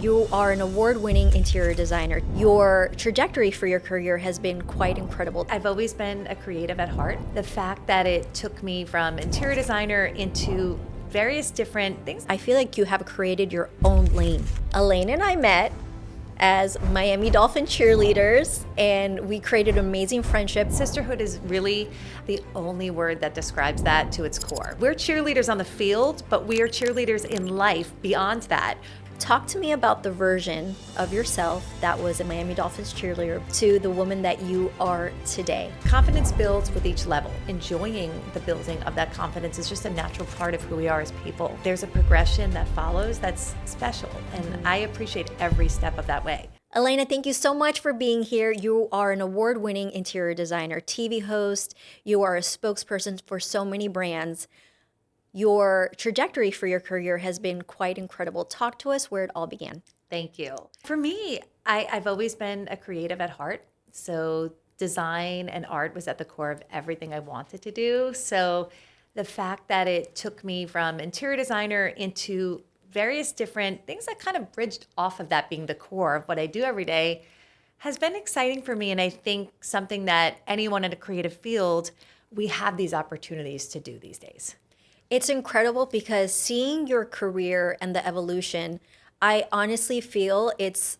You are an award-winning interior designer. Your trajectory for your career has been quite incredible. I've always been a creative at heart. The fact that it took me from interior designer into various different things. I feel like you have created your own lane. Alena and I met as Miami Dolphins Cheerleaders, and we created an amazing friendship. Sisterhood is really the only word that describes that to its core. We're cheerleaders on the field, but we are cheerleaders in life beyond that. Talk to me about the version of yourself that was a Miami Dolphins cheerleader to the woman that you are today. Confidence builds with each level. Enjoying the building of that confidence is just a natural part of who we are as people. There's a progression that follows that's special, and I appreciate every step of that way. Alena, thank you so much for being here. You are an award-winning interior designer, TV host. You are a spokesperson for so many brands. Your trajectory for your career has been quite incredible. Talk to us where it all began. Thank you. For me, I've always been a creative at heart. So design and art was at the core of everything I wanted to do. So the fact that it took me from interior designer into various different things that kind of bridged off of that being the core of what I do every day has been exciting for me. And I think something that anyone in a creative field, we have these opportunities to do these days. It's incredible because seeing your career and the evolution, I honestly feel it's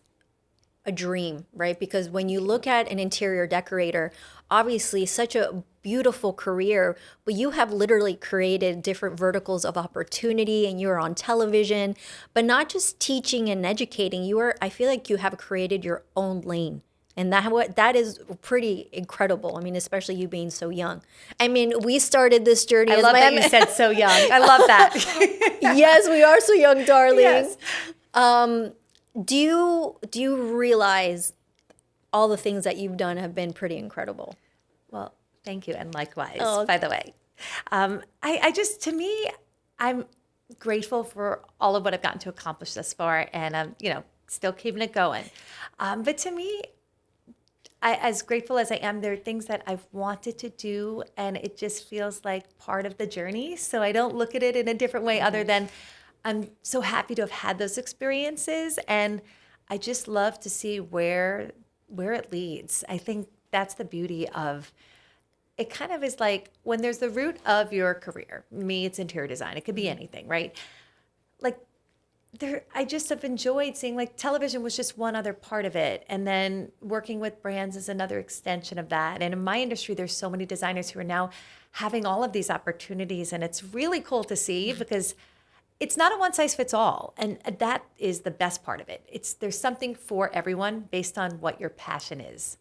a dream, right? Because when you look at an interior decorator, obviously such a beautiful career, but you have literally created different verticals of opportunity and you're on television, but not just teaching and educating. I feel like you have created your own lane. And that is pretty incredible. I mean, especially you being so young. I mean, we started this journey. I love that you said so young. I love that. Yes, we are so young, darling. Yes. Do you realize all the things that you've done have been pretty incredible? Well, thank you, and likewise. Oh. By the way, to me, I'm grateful for all of what I've gotten to accomplish thus far, and I'm, still keeping it going. But to me, as grateful as I am, there are things that I've wanted to do, and it just feels like part of the journey. So I don't look at it in a different way other than I'm so happy to have had those experiences, and I just love to see where it leads. I think that's the beauty of it. Kind of is like when there's the root of your career. Me, it's interior design. It could be anything, right? I just have enjoyed seeing television was just one other part of it. And then working with brands is another extension of that. And in my industry, there's so many designers who are now having all of these opportunities. And it's really cool to see because it's not a one size fits all. And that is the best part of it. There's something for everyone based on what your passion is.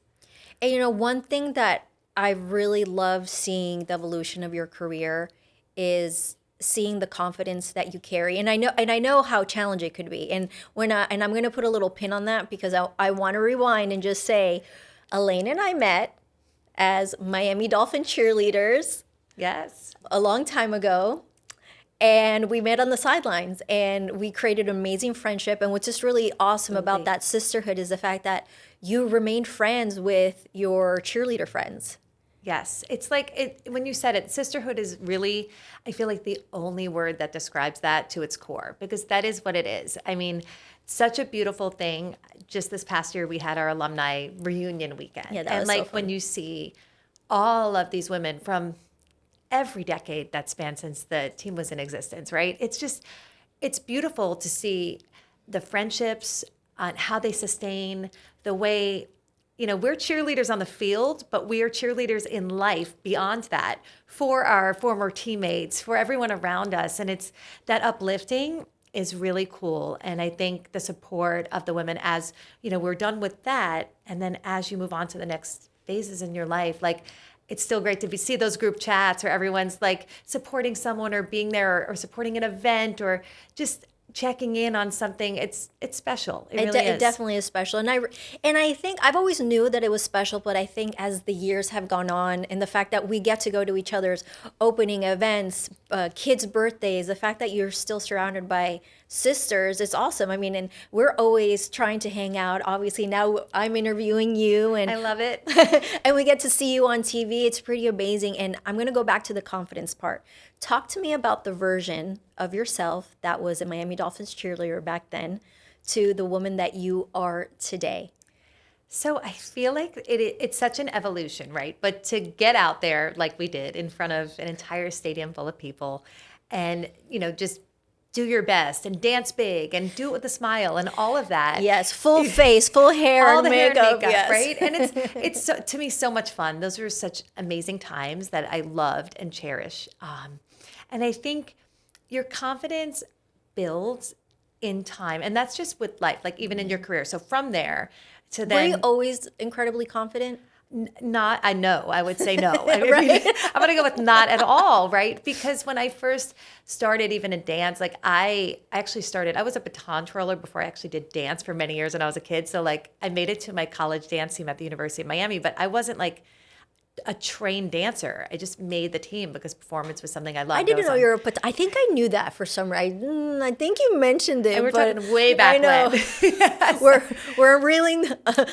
And one thing that I really love seeing the evolution of your career is seeing the confidence that you carry. And I know how challenging it could be. And I'm going to put a little pin on that because I want to rewind and just say, Alena and I met as Miami Dolphins Cheerleaders. Yes. A long time ago. And we met on the sidelines and we created an amazing friendship. And what's just really awesome about that sisterhood is the fact that you remained friends with your cheerleader friends. Yes. It's when you said it, sisterhood is really, I feel like the only word that describes that to its core, because that is what it is. I mean, such a beautiful thing. Just this past year, we had our alumni reunion weekend. Yeah, that was so fun. When you see all of these women from every decade that spanned since the team was in existence, right? It's beautiful to see the friendships on how they sustain the way. We're cheerleaders on the field, but we are cheerleaders in life beyond that for our former teammates, for everyone around us. And it's that uplifting is really cool. And I think the support of the women as, we're done with that. And then as you move on to the next phases in your life, it's still great to see those group chats where everyone's supporting someone or being there or supporting an event or just checking in on something. It's special. It really is. It definitely is special. And I think I've always knew that it was special, but I think as the years have gone on and the fact that we get to go to each other's opening events, kids' birthdays, the fact that you're still surrounded by sisters, it's awesome. I mean, and we're always trying to hang out. Obviously now I'm interviewing you and I love it. and we get to see you on TV. It's pretty amazing. And I'm going to go back to the confidence part. Talk to me about the version of yourself that was a Miami Dolphins cheerleader back then to the woman that you are today? So I feel like it's such an evolution, right? But to get out there like we did in front of an entire stadium full of people and, just do your best and dance big and do it with a smile and all of that. Yes, full face, full hair, All and the hair and makeup, makeup, yes. right? And it's so, to me so much fun. Those were such amazing times that I loved and cherish. And I think your confidence builds in time, and that's just with life, like even in your career. So from there to Were you then always incredibly confident? not, I know, I would say no. I mean, Right. I'm going to go with not at all, right? Because when I first started even in dance, like I actually started, I was a baton twirler before I actually did dance for many years when I was a kid. So like I made it to my college dance team at the University of Miami, but I wasn't like a trained dancer. I just made the team because performance was something I loved. I didn't was know on- you were, but I think I knew that for some reason. I think you mentioned it. And we're but talking way back I know. when. Yes. We're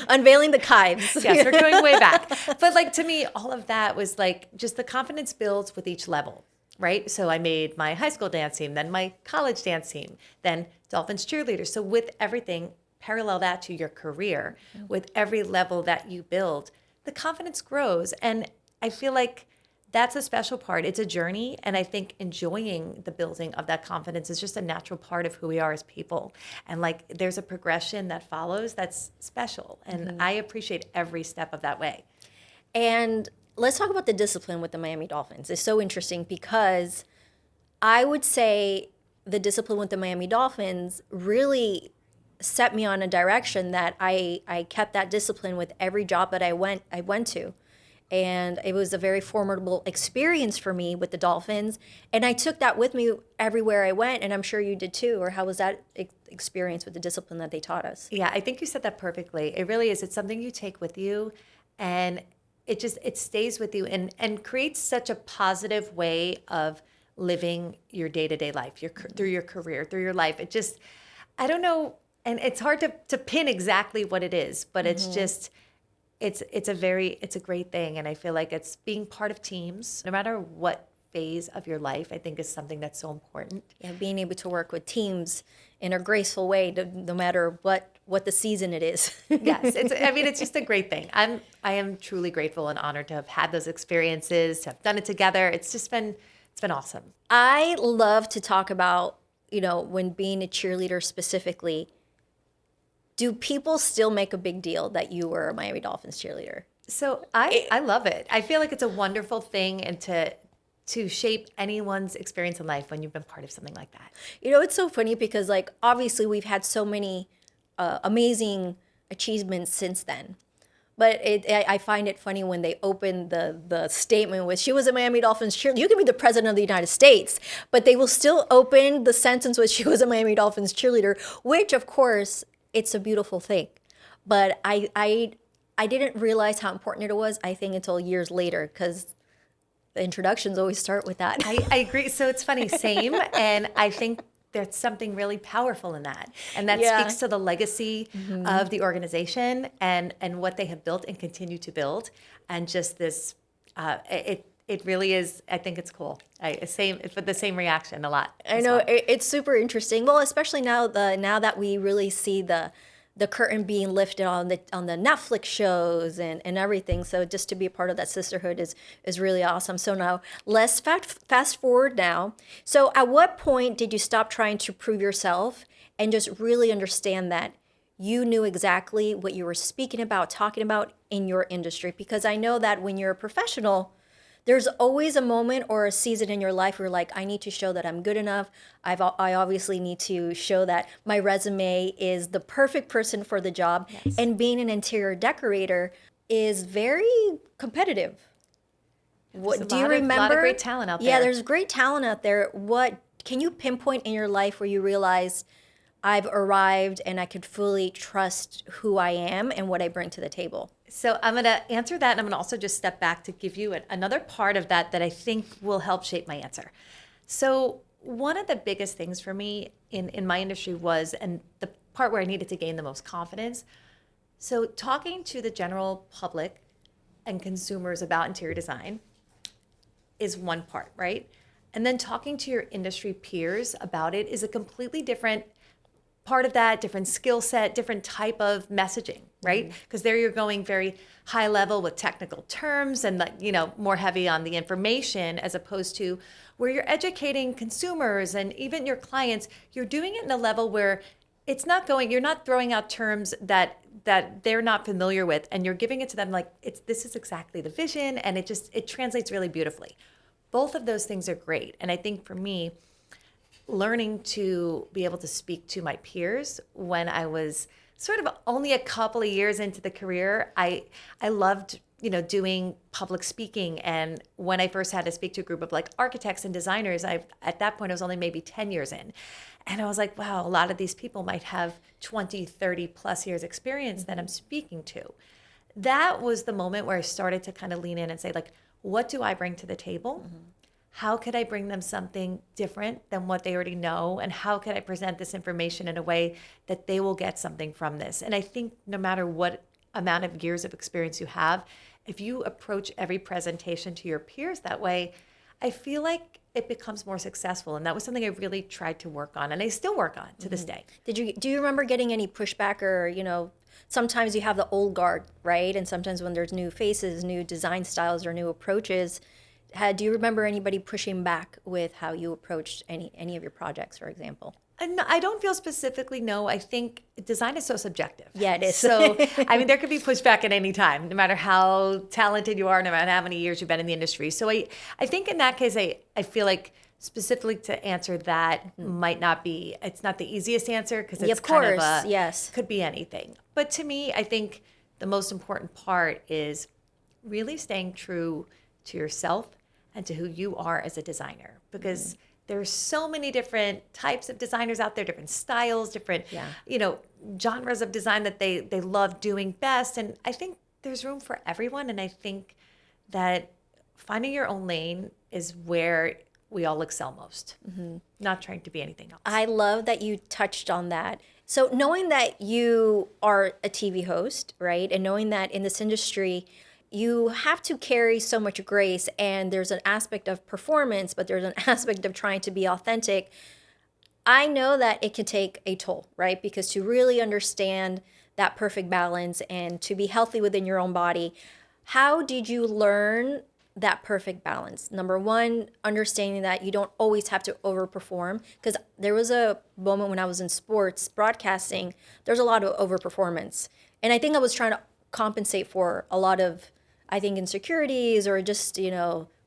unveiling the chives. Yes, we're going way back. But like to me, all of that was like just the confidence builds with each level, right? So I made my high school dance team, then my college dance team, then Dolphins Cheerleader. So with everything, parallel that to your career, with every level that you build, the confidence grows. And I feel like that's a special part. It's a journey. And I think enjoying the building of that confidence is just a natural part of who we are as people. And like there's a progression that follows that's special. And I appreciate every step of that way. And let's talk about the discipline with the Miami Dolphins. It's so interesting because I would say the discipline with the Miami Dolphins really set me on a direction that I kept that discipline with every job that I went to. And it was a very formidable experience for me with the Dolphins. And I took that with me everywhere I went, and I'm sure you did too. Or how was that experience with the discipline that they taught us? Yeah, I think you said that perfectly. It really is. It's something you take with you and it stays with you and creates such a positive way of living your day-to-day life, through your career, through your life. It just, I don't know, and it's hard to pin exactly what it is, but it's just it's a great thing. And I feel like it's being part of teams, no matter what phase of your life, I think is something that's so important. Yeah, being able to work with teams in a graceful way, no matter what the season it is. Yes, it's just a great thing. I am truly grateful and honored to have had those experiences, to have done it together. It's been awesome. I love to talk about, when being a cheerleader specifically, do people still make a big deal that you were a Miami Dolphins cheerleader? So I love it. I feel like it's a wonderful thing and to shape anyone's experience in life when you've been part of something like that. It's so funny because like obviously we've had so many amazing achievements since then. But I find it funny when they open the statement with, she was a Miami Dolphins cheerleader. You can be the president of the United States, but they will still open the sentence with, she was a Miami Dolphins cheerleader, which of course, it's a beautiful thing. But I didn't realize how important it was, I think, until years later, because the introductions always start with that. I agree. So it's funny, same. And I think there's something really powerful in that. And that speaks to the legacy of the organization and what they have built and continue to build. And just this, it really is, I think it's cool. The same reaction a lot. I know, it's super interesting. Well, especially now that we really see the curtain being lifted on the Netflix shows and everything. So just to be a part of that sisterhood is really awesome. So now let's fast forward now. So at what point did you stop trying to prove yourself and just really understand that you knew exactly what you were speaking about, talking about in your industry? Because I know that when you're a professional, there's always a moment or a season in your life where you're like, I need to show that I'm good enough. I obviously need to show that my resume is the perfect person for the job. Yes. And being an interior decorator is very competitive. What do you remember? A lot of great talent out there. Yeah, there's great talent out there. What can you pinpoint in your life where you realize I've arrived and I could fully trust who I am and what I bring to the table? So I'm going to answer that, and I'm going to also just step back to give you another part of that I think will help shape my answer. So one of the biggest things for me in my industry was, and the part where I needed to gain the most confidence, so talking to the general public and consumers about interior design is one part, right? And then talking to your industry peers about it is a completely different part of that, different skill set, different type of messaging, right? Because there you're going very high level with technical terms and like, more heavy on the information, as opposed to where you're educating consumers and even your clients. You're doing it in a level where you're not throwing out terms that they're not familiar with, and you're giving it to them like this is exactly the vision, and it translates really beautifully. Both of those things are great. And I think for me, learning to be able to speak to my peers when I was sort of only a couple of years into the career, I loved, doing public speaking. And when I first had to speak to a group of like architects and designers, at that point I was only maybe 10 years in. And I was like, wow, a lot of these people might have 20, 30 plus years experience that I'm speaking to. That was the moment where I started to kind of lean in and say, like, what do I bring to the table? How could I bring them something different than what they already know? And how could I present this information in a way that they will get something from this? And I think no matter what amount of years of experience you have, if you approach every presentation to your peers that way, I feel like it becomes more successful. And that was something I really tried to work on, and I still work on to this day. Do you remember getting any pushback, or, sometimes you have the old guard, right? And sometimes when there's new faces, new design styles, or new approaches, do you remember anybody pushing back with how you approached any of your projects, for example? And I don't feel specifically, no. I think design is so subjective. Yeah, it is. So, I mean, there could be pushback at any time, no matter how talented you are, no matter how many years you've been in the industry. So I think in that case, I feel like specifically to answer that might not be, it's not the easiest answer, because it's kind of yes, could be anything. But to me, I think the most important part is really staying true to yourself and to who you are as a designer, because there's so many different types of designers out there, different styles, different, genres of design that they love doing best. And I think there's room for everyone. And I think that finding your own lane is where we all excel most, not trying to be anything else. I love that you touched on that. So knowing that you are a TV host, right? And knowing that in this industry, you have to carry so much grace, and there's an aspect of performance, but there's an aspect of trying to be authentic. I know that it can take a toll, right? Because to really understand that perfect balance and to be healthy within your own body, how did you learn that perfect balance? Number one, understanding that you don't always have to overperform, because there was a moment when I was in sports broadcasting, there's a lot of overperformance. And I think I was trying to compensate for a lot of, I think, insecurities or just,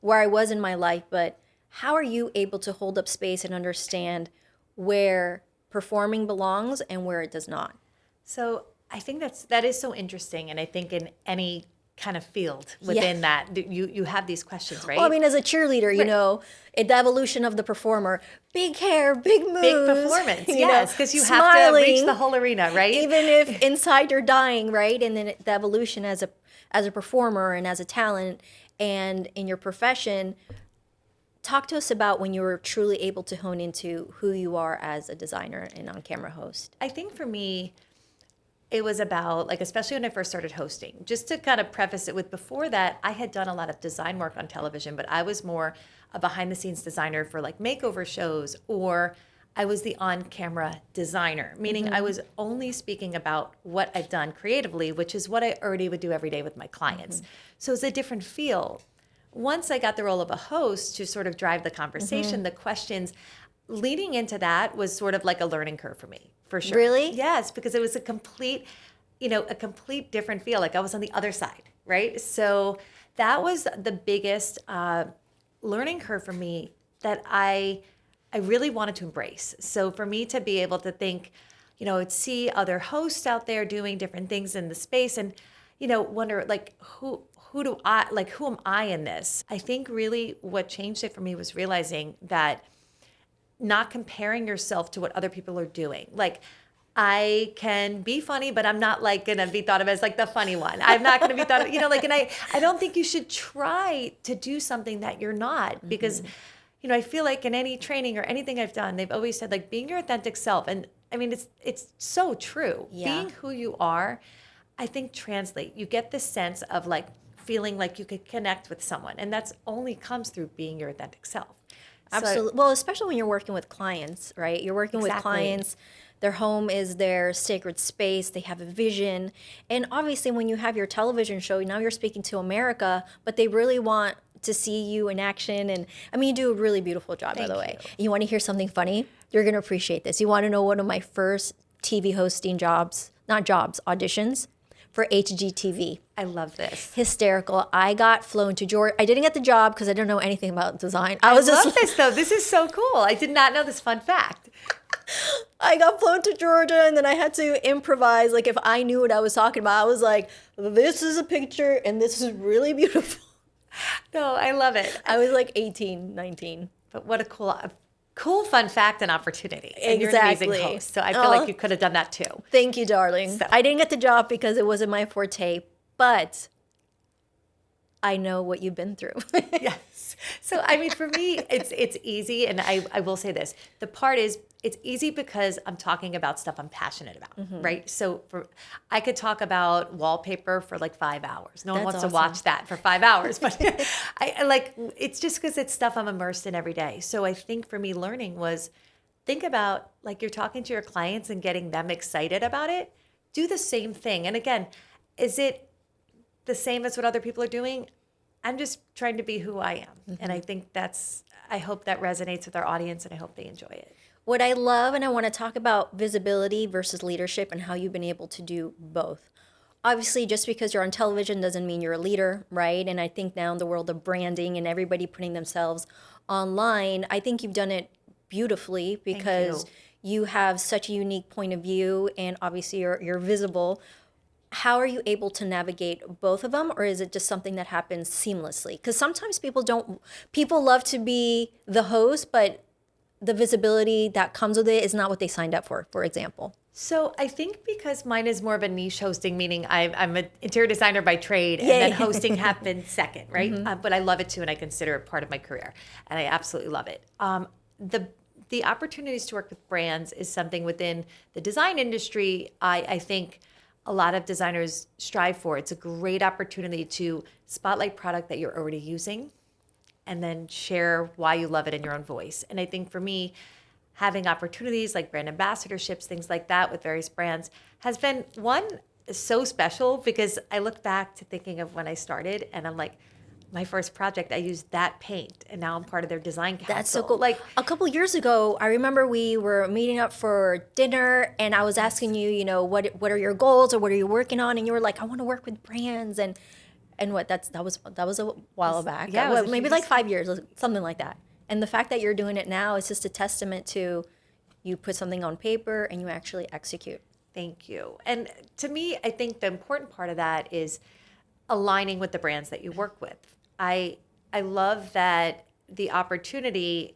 where I was in my life. But how are you able to hold up space and understand where performing belongs and where it does not? So I think that is so interesting. And I think in any kind of field within that, you have these questions, right? Well, I mean, as a cheerleader, the evolution of the performer, big hair, big moves. Big performance, yes, because you have to reach the whole arena, right? Even if inside you're dying, right? And then the evolution as a performer and as a talent and in your profession. Talk to us about when you were truly able to hone into who you are as a designer and on-camera host. I think for me, it was about, like, especially when I first started hosting, just to kind of preface it with, before that, I had done a lot of design work on television, but I was more a behind-the-scenes designer for like makeover shows, or I was the on-camera designer, meaning I was only speaking about what I've done creatively, which is what I already would do every day with my clients. So it's a different feel. Once I got the role of a host to sort of drive the conversation, the questions leading into that was sort of like a learning curve for me, for sure. Really? Yes, because it was a complete different feel. Like I was on the other side, right? So that was the biggest learning curve for me that I really wanted to embrace. So for me to be able to think, see other hosts out there doing different things in the space, and wonder, like, who am I in this? I think really what changed it for me was realizing that not comparing yourself to what other people are doing. Like, I can be funny, but I'm not like gonna be thought of as like the funny one. I'm not gonna be thought of, and I don't think you should try to do something that you're not, because I feel like in any training or anything I've done, they've always said, like, being your authentic self. And I mean, it's so true. Yeah. Being who you are, I think, translate. You get this sense of like feeling like you could connect with someone, and that's only comes through being your authentic self. Absolutely. Well, especially when you're working with clients, right? You're working with Exactly. clients Their home is their sacred space. They have a vision. And obviously, when you have your television show, now you're speaking to America, but they really want to see you in action. And I mean, you do a really beautiful job, by the Thank way. you. You want to hear something funny? You're going to appreciate this. You want to know one of my first TV hosting jobs, not jobs, auditions for HGTV. I love this. Hysterical. I got flown to Georgia. I didn't get the job because I didn't know anything about design. I was love just this though. This is so cool. I did not know this fun fact. I got flown to Georgia and then I had to improvise. Like if I knew what I was talking about, I was like, this is a picture and this is really beautiful. No, I love it. I was like 18, 19. But what a cool fun fact and opportunity. And you're an Exactly. amazing host. So I feel like you could have done that too. Thank you, darling. I didn't get the job because it wasn't my forte, but I know what you've been through. Yes. So I mean, for me, it's easy, and I will say this: the part is it's easy because I'm talking about stuff I'm passionate about, right? So I could talk about wallpaper for like 5 hours. No one That's wants awesome. to watch that for 5 hours, but I like it's just because it's stuff I'm immersed in every day. So I think for me, learning was think about like you're talking to your clients and getting them excited about it. Do the same thing, and again, is it the same as what other people are doing? I'm just trying to be who I am. And I think I hope that resonates with our audience and I hope they enjoy it. What I love, and I want to talk about visibility versus leadership and how you've been able to do both. Obviously, just because you're on television doesn't mean you're a leader, right? And I think now in the world of branding and everybody putting themselves online, I think you've done it beautifully because you have such a unique point of view and obviously you're visible. How are you able to navigate both of them, or is it just something that happens seamlessly? Because sometimes people love to be the host, but the visibility that comes with it is not what they signed up for example. So I think because mine is more of a niche hosting, meaning I'm an interior designer by trade, and Yay. then hosting happens second, right? But I love it too, and I consider it part of my career, and I absolutely love it. The opportunities to work with brands is something within the design industry. I think a lot of designers strive for. It's a great opportunity to spotlight product that you're already using and then share why you love it in your own voice. And I think for me, having opportunities like brand ambassadorships, things like that with various brands has been so special because I look back to thinking of when I started and I'm like, my first project, I used that paint, and now I'm part of their design council. That's so cool. Like a couple years ago, I remember we were meeting up for dinner, and I was asking you, what are your goals or what are you working on? And you were like, I want to work with brands, and what that was a while back. Yeah, it was a maybe few like 5 years, something like that. And the fact that you're doing it now is just a testament to you put something on paper and you actually execute. Thank you. And to me, I think the important part of that is aligning with the brands that you work with. I love that the opportunity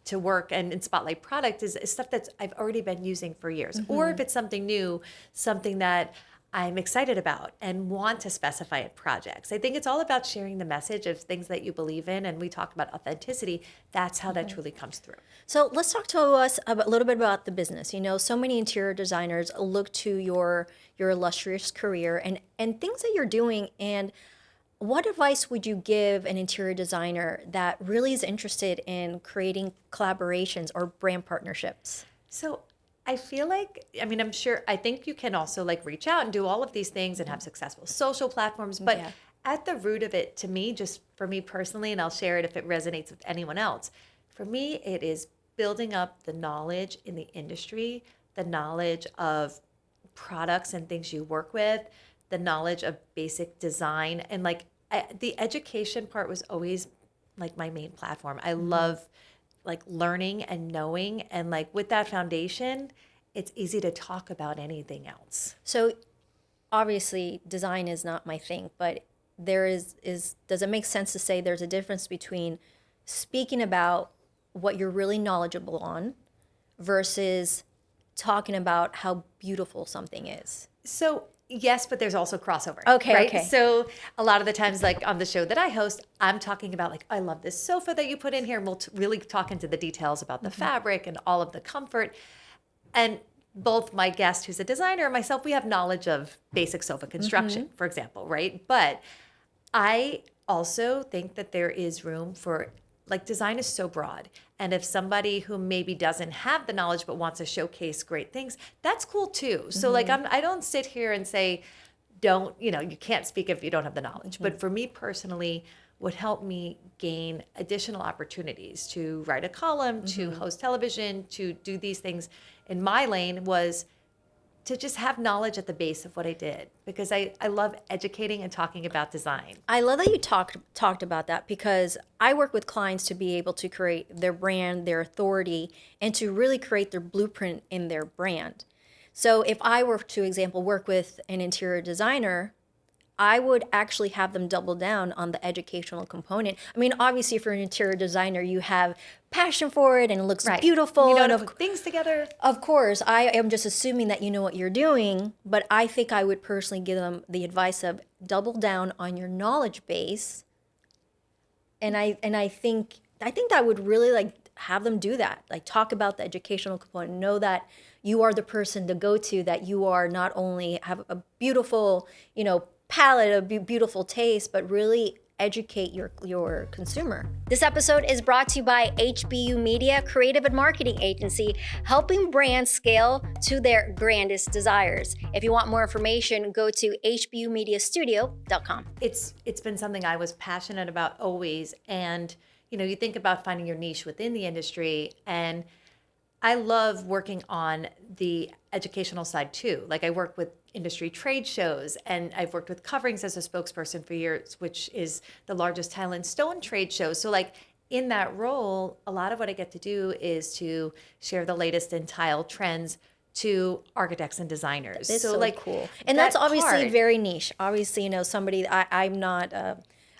to work and spotlight product is stuff that I've already been using for years. Or if it's something new, something that I'm excited about and want to specify at projects. I think it's all about sharing the message of things that you believe in. And we talk about authenticity. That's how that truly comes through. So let's talk to us a little bit about the business. So many interior designers look to your illustrious career and things that you're doing. And what advice would you give an interior designer that really is interested in creating collaborations or brand partnerships? So I feel like, I think you can also like reach out and do all of these things and have successful social platforms. But at the root of it, to me, just for me personally, and I'll share it if it resonates with anyone else, for me, it is building up the knowledge in the industry, the knowledge of products and things you work with, the knowledge of basic design. And the education part was always like my main platform. I love like learning and knowing, and like with that foundation, it's easy to talk about anything else. So obviously design is not my thing, but there is does it make sense to say there's a difference between speaking about what you're really knowledgeable on versus talking about how beautiful something is? So yes, but there's also crossover. Okay, right? okay. So a lot of the times, like on the show that I host, I'm talking about like, I love this sofa that you put in here. And we'll really talk into the details about the fabric and all of the comfort. And both my guest, who's a designer, and myself, we have knowledge of basic sofa construction, for example, right? But I also think that there is room for like design is so broad. And if somebody who maybe doesn't have the knowledge but wants to showcase great things, that's cool too. So like I don't sit here and say, don't, you can't speak if you don't have the knowledge. But for me personally, what helped me gain additional opportunities to write a column, to host television, to do these things in my lane was to just have knowledge at the base of what I did, because I love educating and talking about design. I love that you talked about that, because I work with clients to be able to create their brand, their authority, and to really create their blueprint in their brand. So if I were to, example, work with an interior designer, I would actually have them double down on the educational component. I mean, obviously, if you're an interior designer, you have passion for it and it looks beautiful. You know and how to put things together. Of course, I am just assuming that you know what you're doing, but I think I would personally give them the advice of double down on your knowledge base. And I think that would really like have them do that. Like talk about the educational component, know that you are the person to go to, that you are not only have a beautiful, palette, a beautiful taste, but really educate your consumer. This episode is brought to you by HBU Media, creative and marketing agency, helping brands scale to their grandest desires. If you want more information, go to hbumediastudio.com. It's been something I was passionate about always. And, you think about finding your niche within the industry, and I love working on the educational side too. Like I work with industry trade shows, and I've worked with Coverings as a spokesperson for years, which is the largest tile and stone trade show. So like in that role, a lot of what I get to do is to share the latest in tile trends to architects and designers. It's so like cool. And that's obviously very niche. Obviously, somebody, I'm not,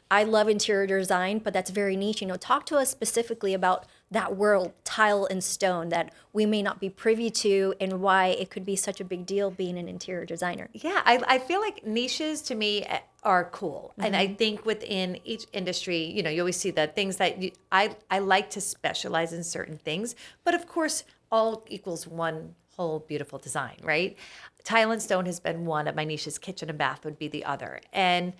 I love interior design, but that's very niche. Talk to us specifically about that world, tile and stone, that we may not be privy to, and why it could be such a big deal being an interior designer. Yeah, I feel like niches to me are cool. And I think within each industry, you always see the things that I like to specialize in certain things. But of course, all equals one whole beautiful design, right? Tile and stone has been one of my niches. Kitchen and bath would be the other. And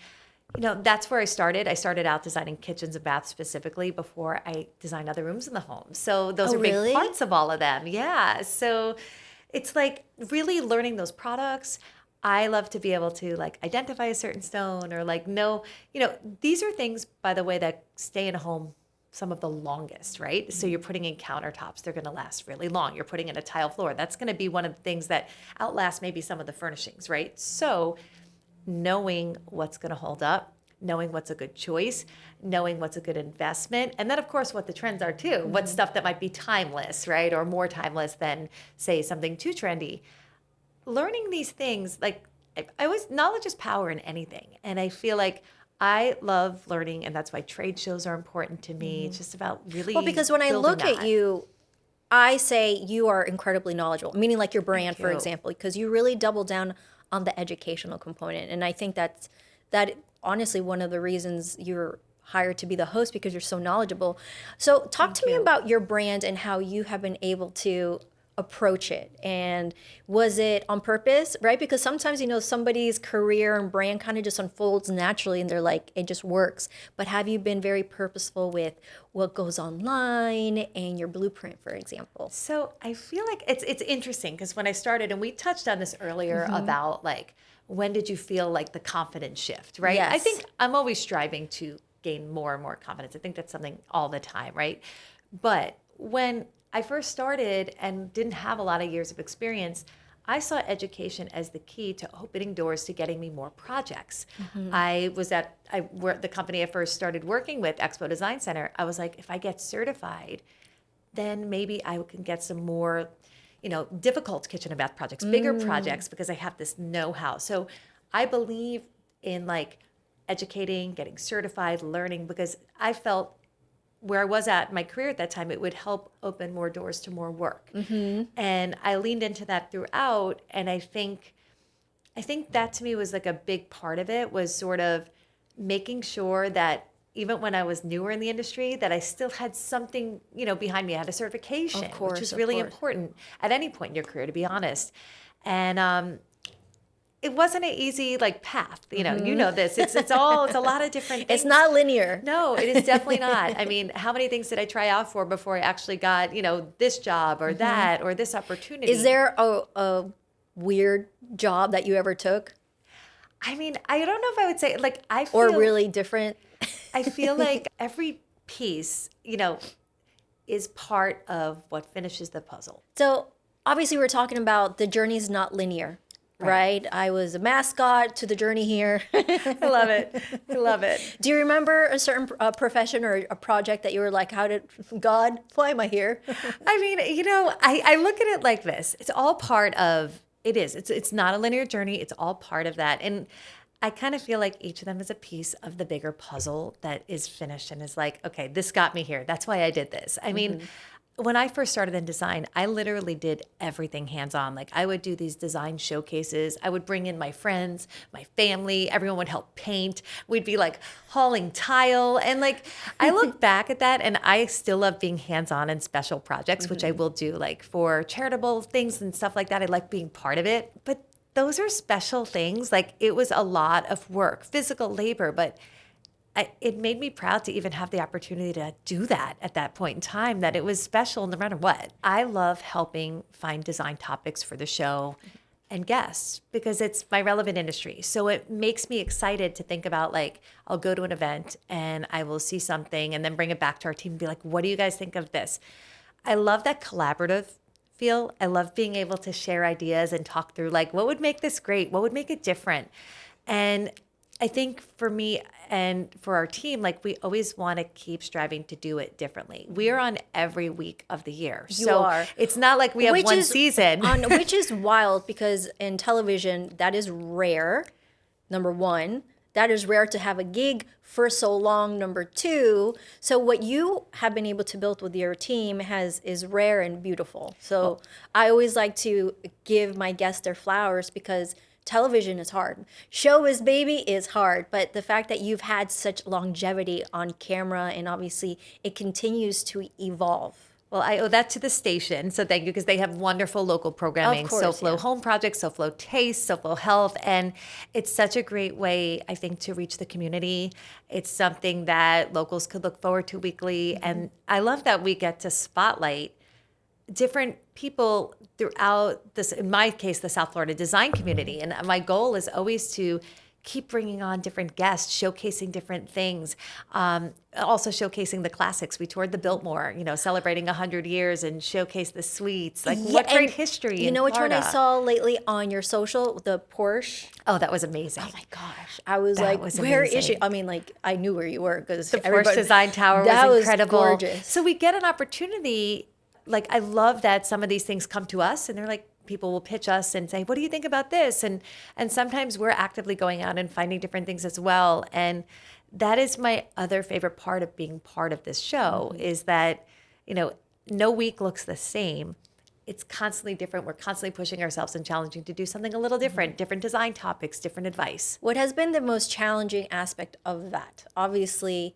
that's where I started. I started out designing kitchens and baths specifically before I designed other rooms in the home. So those are big parts of all of them. Yeah. So it's like really learning those products. I love to be able to like identify a certain stone or like know, these are things, by the way, that stay in a home some of the longest, right? So you're putting in countertops, they're going to last really long. You're putting in a tile floor. That's going to be one of the things that outlast maybe some of the furnishings, right? So knowing what's going to hold up, knowing what's a good choice, knowing what's a good investment, and then of course what the trends are too. What's stuff that might be timeless, right? Or more timeless than say something too trendy. Learning these things, like I always, knowledge is power in anything. And I feel like I love learning, and that's why trade shows are important to me. It's just about really because when I look at you, I say you are incredibly knowledgeable, meaning like your brand, for example, because you really double down on the educational component. And I think that honestly one of the reasons you're hired to be the host, because you're so knowledgeable. So talk to me about your brand and how you have been able to approach it. And was it on purpose, right? Because sometimes, somebody's career and brand kind of just unfolds naturally and they're like, it just works. But have you been very purposeful with what goes online and your blueprint, for example? So I feel like it's interesting, because when I started, and we touched on this earlier about like, when did you feel like the confidence shift, right? Yes. I think I'm always striving to gain more and more confidence. I think that's something all the time, right? But when I first started and didn't have a lot of years of experience, I saw education as the key to opening doors to getting me more projects. The company I first started working with, Expo Design Center, I was like, if I get certified, then maybe I can get some more, difficult kitchen and bath projects, bigger projects, because I have this know-how. So I believe in like educating, getting certified, learning, because I felt where I was at my career at that time, it would help open more doors to more work. And I leaned into that throughout. And I think that to me was like a big part of it, was sort of making sure that even when I was newer in the industry, that I still had something, behind me. I had a certification, which is really important at any point in your career, to be honest. And it it wasn't an easy like path. You know this. It's a lot of different things. It's not linear. No, it is definitely not. I mean, how many things did I try out for before I actually got, this job or that or this opportunity? Is there a weird job that you ever took, I mean, I don't know if I would say like or really different? I feel like every piece, is part of what finishes the puzzle. So obviously we're talking about the journey's not linear, right? I was a mascot to the journey here. I love it. I love it. Do you remember a certain profession or a project that you were like, why am I here? I mean, I look at it like this. It's all part of, it's not a linear journey. It's all part of that. And I kind of feel like each of them is a piece of the bigger puzzle that is finished and is like, okay, this got me here. That's why I did this. I mean, when I first started in design, I literally did everything hands-on. Like I would do these design showcases. I would bring in my friends, my family, everyone would help paint. We'd be like hauling tile. And like, I look back at that and I still love being hands-on in special projects, which I will do like for charitable things and stuff like that. I like being part of it. But those are special things. Like it was a lot of work, physical labor, but it made me proud to even have the opportunity to do that at that point in time, that it was special no matter what. I love helping find design topics for the show and guests because it's my relevant industry. So it makes me excited to think about like, I'll go to an event and I will see something and then bring it back to our team and be like, what do you guys think of this? I love that collaborative feel. I love being able to share ideas and talk through like, what would make this great? What would make it different? And I think for me and for our team, like we always want to keep striving to do it differently. We are on every week of the year. So are. It's not like we have one season. Which is wild because in television, that is rare, number one. That is rare to have a gig for so long, number two. So what you have been able to build with your team is rare and beautiful. So I always like to give my guests their flowers because television is hard. Show baby is hard. But the fact that you've had such longevity on camera and obviously it continues to evolve. Well, I owe that to the station, so thank you, because they have wonderful local programming. Of course, SoFlo Home Project, SoFlo Taste, SoFlo Health, and it's such a great way, I think, to reach the community. It's something that locals could look forward to weekly, and I love that we get to spotlight different people throughout this, in my case, the South Florida design community. And my goal is always to keep bringing on different guests, showcasing different things, also showcasing the classics. We toured the Biltmore, celebrating 100 years and showcased the suites. Like what great history You know which Florida. one I saw lately on your social? The Porsche. Oh, that was amazing. Oh my gosh. I was like, where is she? I mean, like, I knew where you were because the Porsche Design Tower was incredible. Was gorgeous. So we get an opportunity. Like, I love that some of these things come to us and they're like, people will pitch us and say, what do you think about this? And sometimes we're actively going out and finding different things as well. And that is my other favorite part of being part of this show is that, no week looks the same. It's constantly different. We're constantly pushing ourselves and challenging to do something a little different, different design topics, different advice. What has been the most challenging aspect of that? Obviously,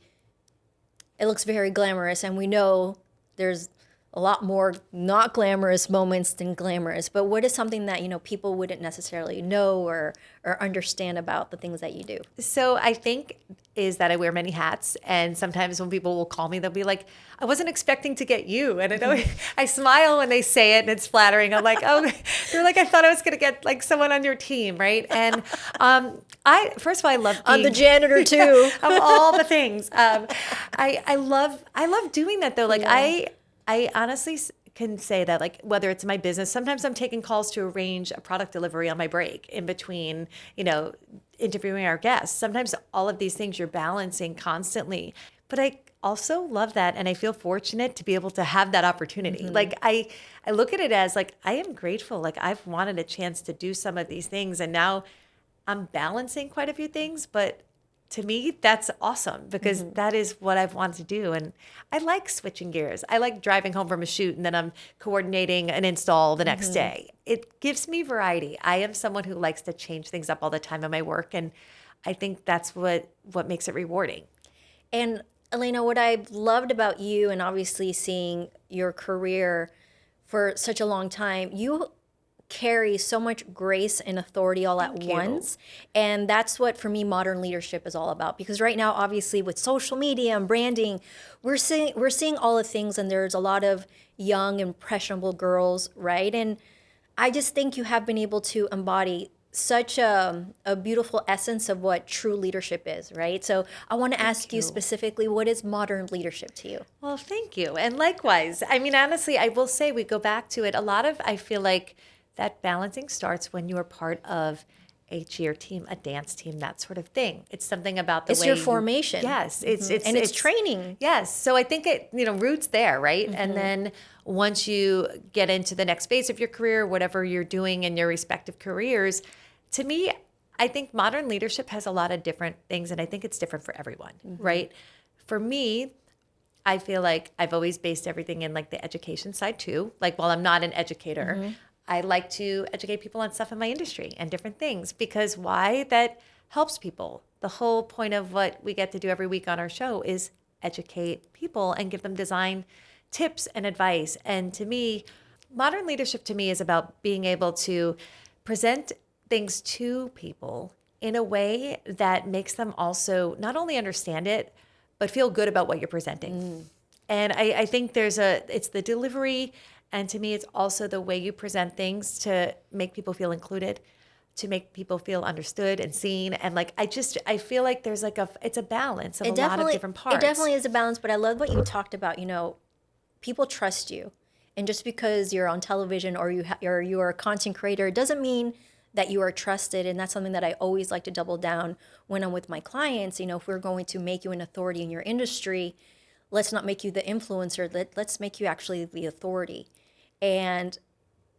it looks very glamorous and we know there's a lot more not glamorous moments than glamorous. But what is something that, people wouldn't necessarily know or understand about the things that you do? So I think is that I wear many hats. And sometimes when people will call me, they'll be like, I wasn't expecting to get you. And I smile when they say it and it's flattering. I'm like, oh, they're like, I thought I was going to get like someone on your team. Right. And first of all, I love being on the janitor too. of all the things. I love doing that though. Like I honestly can say that, like, whether it's my business, sometimes I'm taking calls to arrange a product delivery on my break in between, interviewing our guests. Sometimes all of these things you're balancing constantly. But I also love that. And I feel fortunate to be able to have that opportunity. Like, I look at it as like, I am grateful. Like, I've wanted a chance to do some of these things. And now I'm balancing quite a few things, but to me, that's awesome because that is what I've wanted to do. And I like switching gears. I like driving home from a shoot and then I'm coordinating an install the next day. It gives me variety. I am someone who likes to change things up all the time in my work. And I think that's what makes it rewarding. And Alena, what I've loved about you and obviously seeing your career for such a long time, you carry so much grace and authority all at Thank you. once. And that's what, for me, modern leadership is all about. Because right now, obviously, with social media and branding, we're seeing all the things, and there's a lot of young, impressionable girls, right? And I just think you have been able to embody such a beautiful essence of what true leadership is, right? So I want to ask you you. specifically, what is modern leadership to you? Well, thank you. And likewise, I mean, honestly, I will say we go back to it. A lot of, I feel like that balancing starts when you are part of a cheer team, a dance team, that sort of thing. It's something about the It's way your you- formation. Yes, it's training. Yes. So I think it, roots there, right? And then once you get into the next phase of your career, whatever you're doing in your respective careers, to me, I think modern leadership has a lot of different things, and I think it's different for everyone, right? For me, I feel like I've always based everything in like the education side too. Like while I'm not an educator, I like to educate people on stuff in my industry and different things because why? That helps people. The whole point of what we get to do every week on our show is educate people and give them design tips and advice. And to me, modern leadership to me is about being able to present things to people in a way that makes them also not only understand it, but feel good about what you're presenting. And I think it's the delivery. And to me, it's also the way you present things to make people feel included, to make people feel understood and seen. And like, I feel like there's like it's a balance of a lot of different parts. It definitely is a balance, but I love what you talked about. People trust you. And just because you're on television or you are a content creator, it doesn't mean that you are trusted. And that's something that I always like to double down when I'm with my clients. If we're going to make you an authority in your industry, let's not make you the influencer. Let's make you actually the authority. And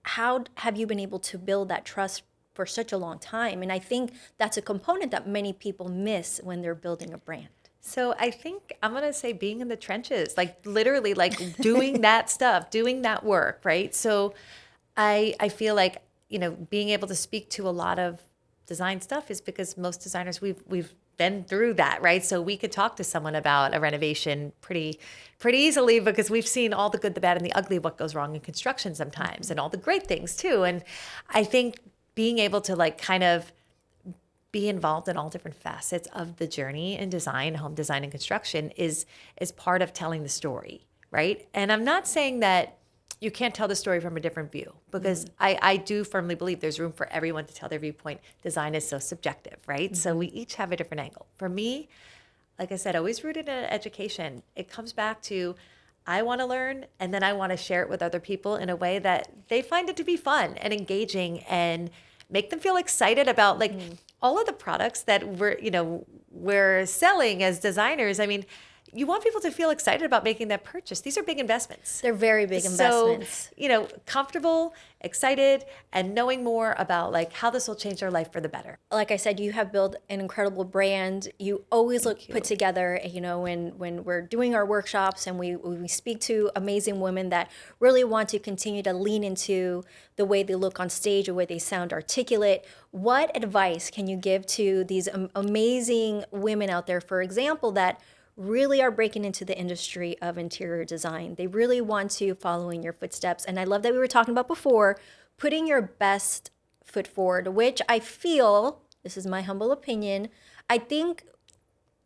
how have you been able to build that trust for such a long time? And I think that's a component that many people miss when they're building a brand. So I think I'm going to say being in the trenches, like literally like doing that stuff, doing that work, right? So I feel like, being able to speak to a lot of design stuff is because most designers, we've been through that, right? So we could talk to someone about a renovation pretty easily because we've seen all the good, the bad, and the ugly, what goes wrong in construction sometimes, and all the great things too. And I think being able to like kind of be involved in all different facets of the journey in design, home design and construction is part of telling the story, right? And I'm not saying that you can't tell the story from a different view because I do firmly believe there's room for everyone to tell their viewpoint. Design is so subjective, right? So we each have a different angle. For me, like I said, always rooted in education. It comes back to I want to learn and then I want to share it with other people in a way that they find it to be fun and engaging and make them feel excited about like all of the products that we're selling as designers. I mean, you want people to feel excited about making that purchase. These are big investments. They're very big investments. So, comfortable, excited, and knowing more about like how this will change their life for the better. Like I said, you have built an incredible brand. You always look put together, when we're doing our workshops and we speak to amazing women that really want to continue to lean into the way they look on stage, the way they sound articulate. What advice can you give to these amazing women out there, for example, that really are breaking into the industry of interior design? They really want to follow in your footsteps. And I love that we were talking about before, putting your best foot forward, which I feel, this is my humble opinion, I think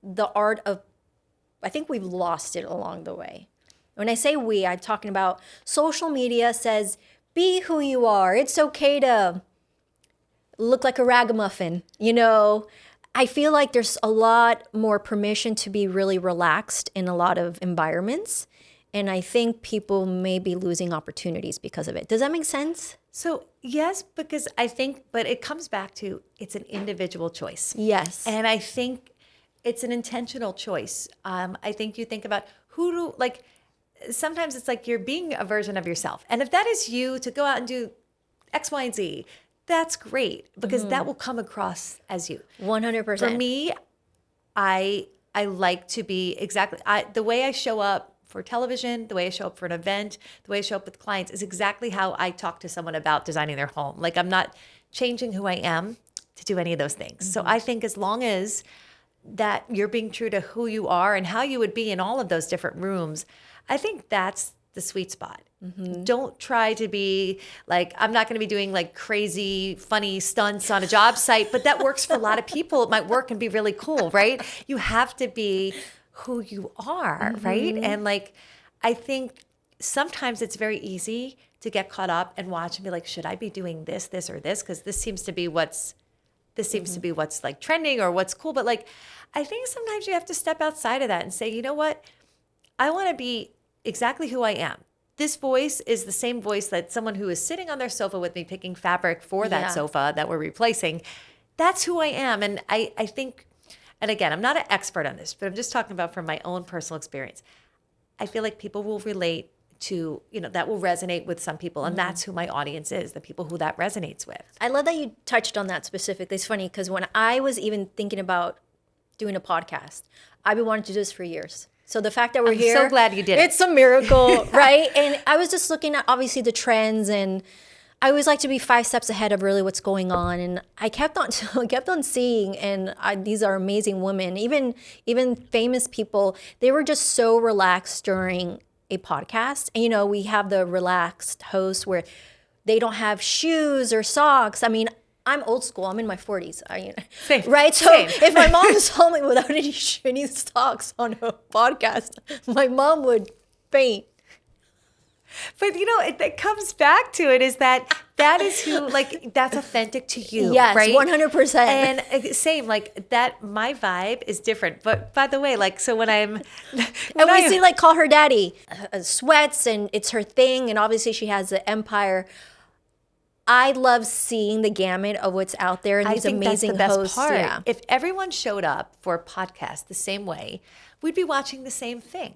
we've lost it along the way. When I say we, I'm talking about social media says, be who you are. It's okay to look like a ragamuffin, I feel like there's a lot more permission to be really relaxed in a lot of environments. And I think people may be losing opportunities because of it. Does that make sense? So yes, because I think, but it comes back to it's an individual choice. Yes. And I think it's an intentional choice. I think you think about sometimes it's like you're being a version of yourself. And if that is you to go out and do X, Y, and Z, that's great because that will come across as you. 100%. For me, I like to be the way I show up for television, the way I show up for an event, the way I show up with clients is exactly how I talk to someone about designing their home. Like I'm not changing who I am to do any of those things. So I think as long as that you're being true to who you are and how you would be in all of those different rooms, I think that's the sweet spot. Don't try to be like, I'm not going to be doing like crazy, funny stunts on a job site, but that works for a lot of people. It might work and be really cool, right? You have to be who you are, right? And like, I think sometimes it's very easy to get caught up and watch and be like, should I be doing this, this, or this? Because this seems to be what's like trending or what's cool. But like, I think sometimes you have to step outside of that and say, you know what? I want to be exactly who I am. This voice is the same voice that someone who is sitting on their sofa with me picking fabric for that sofa that we're replacing. That's who I am. And I think, and again, I'm not an expert on this, but I'm just talking about from my own personal experience. I feel like people will relate to, that will resonate with some people. And that's who my audience is, the people who that resonates with. I love that you touched on that specifically. It's funny because when I was even thinking about doing a podcast, I've been wanting to do this for years. So the fact that we're here, so glad you did it. It's a miracle, right? And I was just looking at obviously the trends, and I always like to be 5 steps ahead of really what's going on. And I kept on seeing, and these are amazing women, even famous people. They were just so relaxed during a podcast. And we have the relaxed host where they don't have shoes or socks. I mean, I'm old school. I'm in my 40s. Same. Right? So if my mom saw me without any socks on a podcast, my mom would faint. But it comes back to it is that is who, like, that's authentic to you. Yes, right? 100%. And same, like that, my vibe is different. But by the way, like, so when I'm, and we see like call her daddy, sweats, and it's her thing. And obviously she has the empire. I love seeing the gamut of what's out there and these amazing that's the best hosts. Part. Yeah. If everyone showed up for a podcast the same way, we'd be watching the same thing.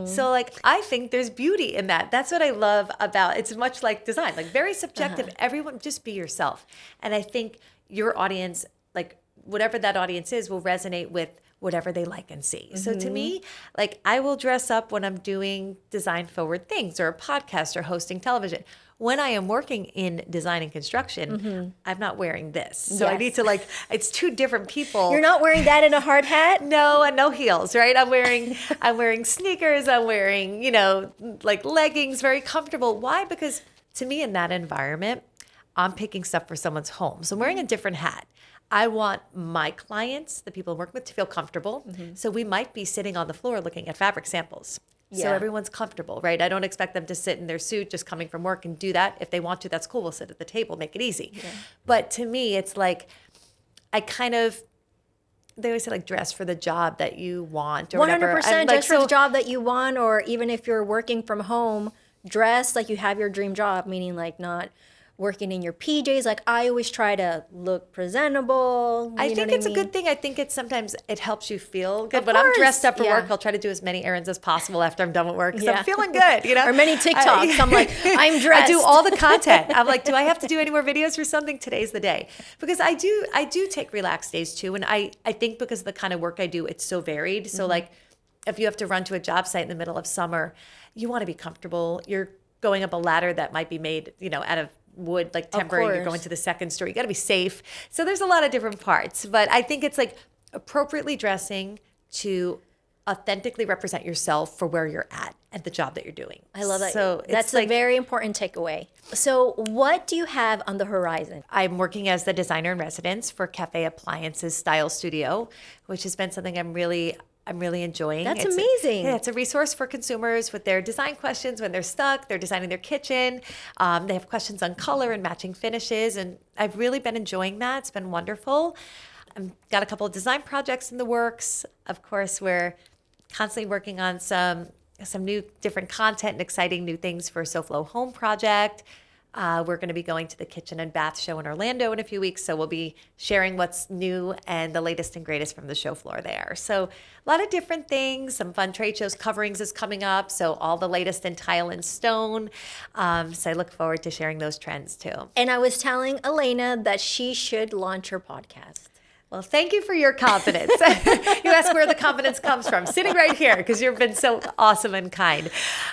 So like, I think there's beauty in that. That's what I love about it's much like design, like very subjective. Everyone just be yourself. And I think your audience, like whatever that audience is, will resonate with whatever they like and see. So to me, like I will dress up when I'm doing design forward things or a podcast or hosting television. When I am working in design and construction, I'm not wearing this. So I need to it's two different people. You're not wearing that in a hard hat? No, and no heels, right? I'm wearing sneakers, I'm wearing, like leggings, very comfortable. Why? Because to me in that environment, I'm picking stuff for someone's home. So I'm wearing a different hat. I want my clients, the people I'm working with, to feel comfortable. So we might be sitting on the floor looking at fabric samples. So everyone's comfortable, right? I don't expect them to sit in their suit just coming from work and do that. If they want to, that's cool. We'll sit at the table, make it easy. Yeah. But to me, it's like they always say like dress for the job that you want or 100% whatever. Dress for the job that you want, or even if you're working from home, dress like you have your dream job, meaning like not working in your PJs. Like I always try to look presentable. I think it's a good thing. I think sometimes it helps you feel good. When I'm dressed up for work, I'll try to do as many errands as possible after I'm done with work because I'm feeling good, Or many TikToks. I'm like, I'm dressed. I do all the content. I'm like, do I have to do any more videos for something? Today's the day. Because I do take relaxed days too. And I think because of the kind of work I do, it's so varied. So like if you have to run to a job site in the middle of summer, you want to be comfortable. You're going up a ladder that might be made, out of wood, like temporary. You're going to the second story. You got to be safe. So there's a lot of different parts, but I think it's like appropriately dressing to authentically represent yourself for where you're at the job that you're doing. I love that. So that's a very important takeaway. So what do you have on the horizon? I'm working as the designer in residence for Cafe Appliances Style Studio, which has been something I'm really enjoying. That's amazing. It's a resource for consumers with their design questions when they're stuck, they're designing their kitchen. They have questions on color and matching finishes. And I've really been enjoying that. It's been wonderful. I've got a couple of design projects in the works. Of course, we're constantly working on some new different content and exciting new things for SoFlo Home Project. We're going to be going to the Kitchen and Bath Show in Orlando in a few weeks, so we'll be sharing what's new and the latest and greatest from the show floor there. So a lot of different things, some fun trade shows. Coverings is coming up, so all the latest in tile and stone. So I look forward to sharing those trends too. And I was telling Alena that she should launch her podcast. Well, thank you for your confidence. You ask where the confidence comes from. Sitting right here because you've been so awesome and kind.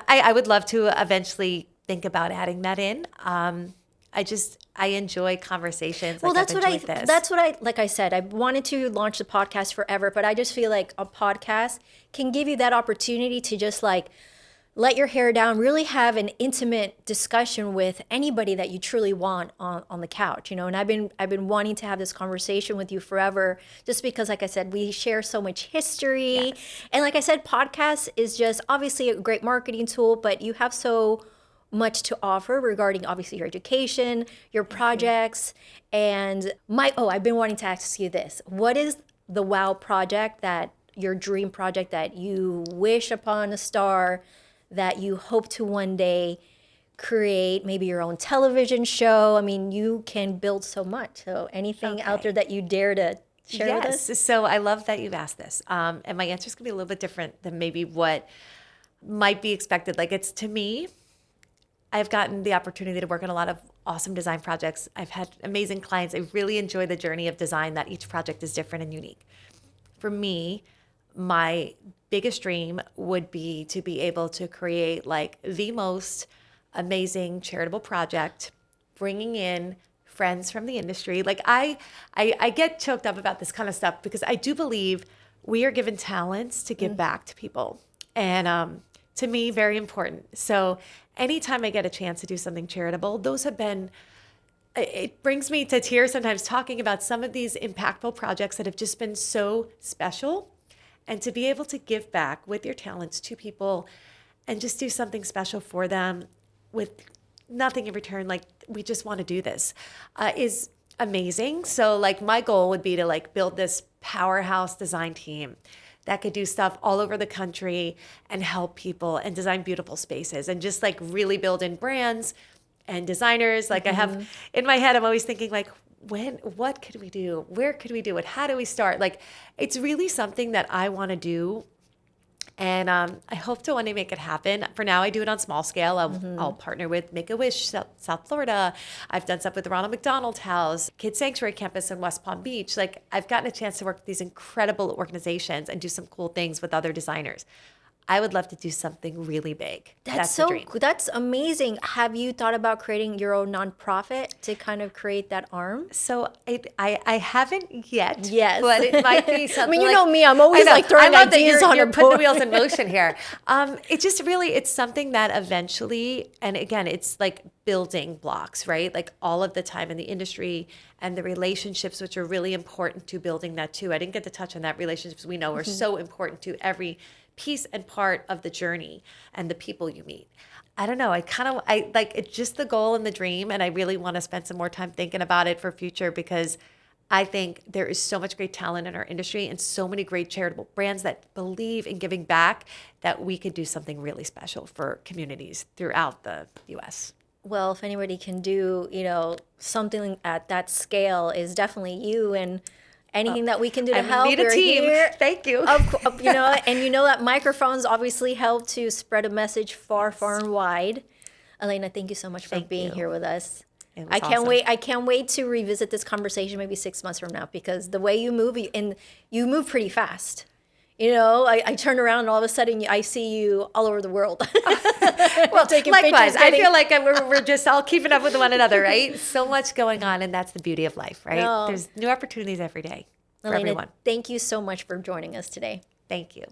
I would love to eventually think about adding that in. I enjoy conversations. Well, that's what I like I said, I wanted to launch the podcast forever, but I just feel like a podcast can give you that opportunity to just like let your hair down, really have an intimate discussion with anybody that you truly want on the couch, you know. And I've been wanting to have this conversation with you forever, just because, like I said, we share so much history. Yes. And like I said, podcast is just obviously a great marketing tool, but you have so much to offer regarding obviously your education, your projects, and I've been wanting to ask you this. What is the wow project, that your dream project that you wish upon a star, that you hope to one day create, maybe your own television show? I mean, you can build so much. So anything out there that you dare to share with us? Yes. So I love that you've asked this. And my answer is going to be a little bit different than maybe what might be expected. Like, it's, to me, I've gotten the opportunity to work on a lot of awesome design projects. I've had amazing clients. I really enjoy the journey of design, that each project is different and unique. For me, my biggest dream would be to be able to create like the most amazing charitable project, bringing in friends from the industry. Like, I get choked up about this kind of stuff because I do believe we are given talents to give back to people. And to me, very important. So anytime I get a chance to do something charitable, those have been, it brings me to tears sometimes talking about some of these impactful projects that have just been so special. And to be able to give back with your talents to people and just do something special for them with nothing in return, like, we just want to do this, is amazing. So like, my goal would be to like build this powerhouse design team that could do stuff all over the country and help people and design beautiful spaces and just like really build in brands and designers. Like, I have in my head, I'm always thinking like, what could we do? Where could we do it? How do we start? Like, it's really something that I want to do. And I hope to one day make it happen. For now, I do it on small scale. I'll partner with Make-A-Wish, South Florida. I've done stuff with the Ronald McDonald House, Kids Sanctuary Campus in West Palm Beach. Like, I've gotten a chance to work with these incredible organizations and do some cool things with other designers. I would love to do something really big. That's the dream. That's amazing. Have you thought about creating your own nonprofit to kind of create that arm? So I haven't yet. Yes. But it might be something. I mean, you like, know me, I'm always like throwing I love ideas that on you're a putting the board. wheels in motion here. It just really, it's something that eventually, and again, it's like building blocks, right? Like, all of the time in the industry and the relationships, which are really important to building that too. I didn't get to touch on that. Relationships, we know, are so important to every piece and part of the journey and the people you meet. I don't know. I like, it's just the goal and the dream. And I really want to spend some more time thinking about it for future, because I think there is so much great talent in our industry and so many great charitable brands that believe in giving back, that we could do something really special for communities throughout the U.S. Well, if anybody can do, you know, something at that scale, is definitely you. And anything that we can do to help, need a we're team. here. Thank you. You know, and you know that microphones obviously help to spread a message far, far and wide. Elena, thank you so much for being here with us. It was I can't awesome. wait. I can't wait to revisit this conversation maybe 6 months from now, because the way you move, and you move pretty fast. You know, I turn around and all of a sudden I see you all over the world. Well, taking likewise, pictures, I feel like we're just all keeping up with one another, right? So much going on, and that's the beauty of life, right? No. There's new opportunities every day for Elena, everyone. thank you so much for joining us today. Thank you.